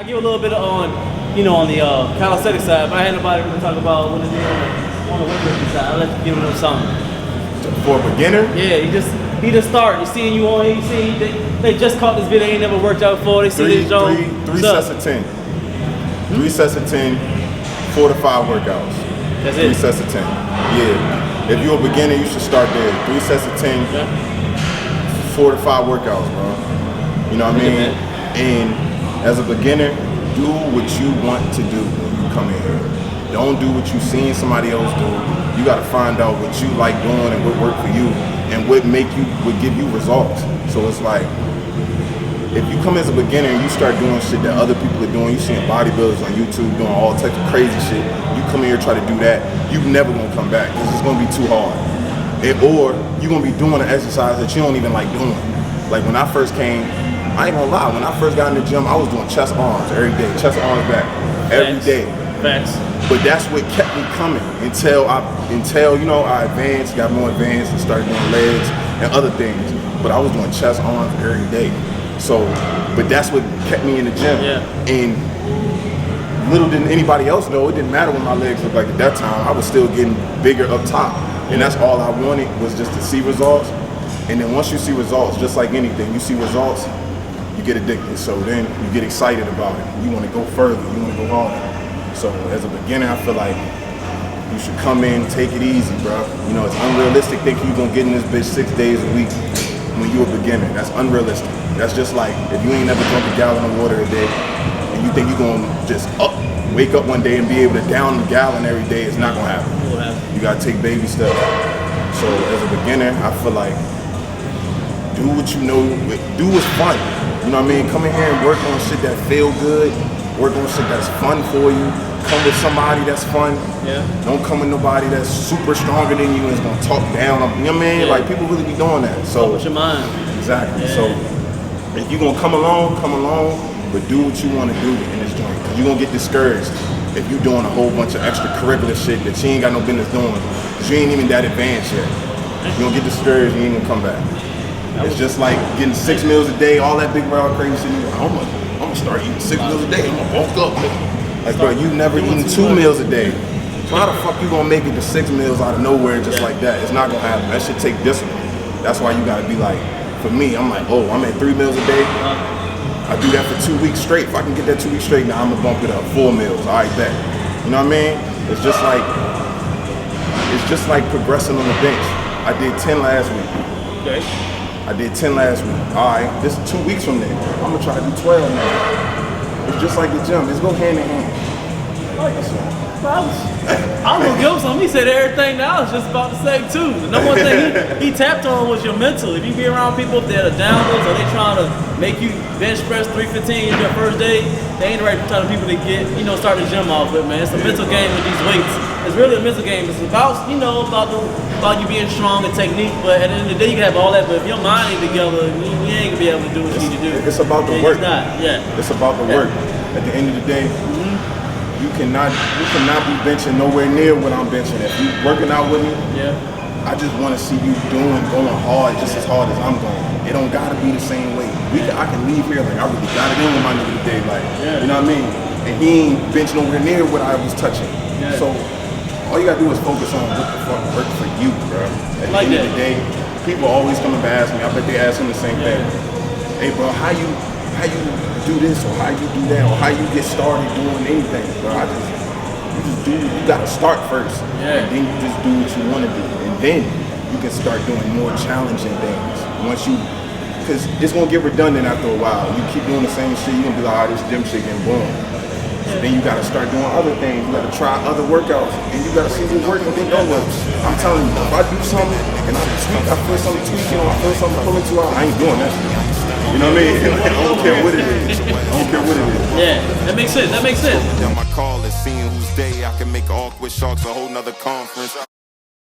I give a little bit on, on the calisthenics side, but I had nobody really talk about what it is on the weightlifting side. I let you give them something. For a beginner? Yeah, he just started. You seeing you on, they just caught this video, ain't never worked out before. They see this joint. Three sets of 10. 3 sets of 10, 4 to 5 workouts. That's 3 it. sets of 10. Yeah. If you're a beginner, you should start there. 3 sets of 10, 4 to 5 workouts, bro. You know what I mean? And as a beginner, do what you want to do when you come in here. Don't do what you seen somebody else do. You gotta find out what you like doing and what work for you and what give you results. So it's like, if you come as a beginner and you start doing shit that other people are doing, you seeing bodybuilders on YouTube doing all types of crazy shit, you come in here try to do that, you never gonna come back because it's gonna be too hard. Or you're gonna be doing an exercise that you don't even like doing. Like when I first came, I ain't gonna lie, when I first got in the gym, I was doing chest arms every day, chest arms back every day. Facts. But that's what kept me coming until I advanced, got more advanced and started doing legs and other things. But I was doing chest arms every day. So, but that's what kept me in the gym. Yeah. And little did anybody else know, it didn't matter what my legs looked like at that time. I was still getting bigger up top. And that's all I wanted was just to see results. And then once you see results, just like anything, you see results, you get addicted. So then you get excited about it. You want to go further, you want to go harder. So as a beginner, I feel like you should come in, take it easy, bro. You know, it's unrealistic thinking you're gonna get in this bitch 6 days a week when you're a beginner. That's unrealistic. That's just like if you ain't never drunk a gallon of water a day and you think you're gonna just wake up one day and be able to down a gallon every day, it's not gonna happen. You gotta take baby steps. So as a beginner, I feel like do what you know, do what's fun. You know what I mean? Come in here and work on shit that feel good, work on shit that's fun for you. Come with somebody that's fun. Yeah. Don't come with nobody that's super stronger than you and is gonna talk down. You know what I mean? Like people really be doing that. So what's your mind? Exactly. Yeah. So if you're gonna come along, but do what you want to do in this joint. Cause you're gonna get discouraged if you're doing a whole bunch of extracurricular shit that you ain't got no business doing. Cause you ain't even that advanced yet. You're gonna get discouraged and you ain't gonna come back. It's just like getting 6 meals a day, all that big wild crazy shit. I'm gonna start eating 6 meals a day. I'm gonna bulk up. Like, bro, you never eaten 2 meals a day. So how the fuck you gonna make it to 6 meals out of nowhere just like that? It's not gonna happen. That shit take discipline. That's why you gotta be like, for me, I'm like, oh, I'm at 3 meals a day. I do that for 2 weeks straight. If I can get that 2 weeks straight, now I'm gonna bump it up 4 meals. All right, bet. You know what I mean? It's just like progressing on the bench. I did 10 last week. Okay. I did 10 last week. All right, this is 2 weeks from there. I'm gonna try to do 12 now. It's just like the gym. It's go hand in hand. I like this one. I was gonna give him something. He said everything that I was just about to say too. The number one thing he tapped on was your mental. If you be around people that are downers or they trying to make you bench press 315 your first day, they ain't the right type of people to get, start the gym off with, man. It's a mental game with these weights. It's really a mental game. It's about, about you being strong and technique, but at the end of the day you can have all that, but if your mind ain't together, you ain't gonna be able to do what you need to do. It's about the work. It's not, It's about the work. At the end of the day, you cannot be benching nowhere near what I'm benching. If you working out with me, I just want to see you going hard just as hard as I'm going. It don't gotta be the same way. I can leave here like I really got it in with my nigga today, like you know what I mean? And he ain't bench nowhere near what I was touching. So all you gotta do is focus on what the fuck works for you, bro. At the end of the day, people always come and ask me. I bet they ask him the same thing. Hey, bro, how you do this or how you do that or how you get started doing anything, bro? You gotta start first, and then you just do what you want to do, and then you can start doing more challenging things. Because it's gonna get redundant after a while. You keep doing the same shit, you're gonna be like, this gym shit getting boring. So then you gotta start doing other things. You gotta try other workouts, and you gotta see what's working and then don't work. I'm telling you, if I do something and I feel something tweaking or I feel something pulling too out, I ain't doing that shit. You know what I mean? I don't care what it is. Yeah, that makes sense. Down my call and seeing whose day I can make awkward sharks a whole nother conference.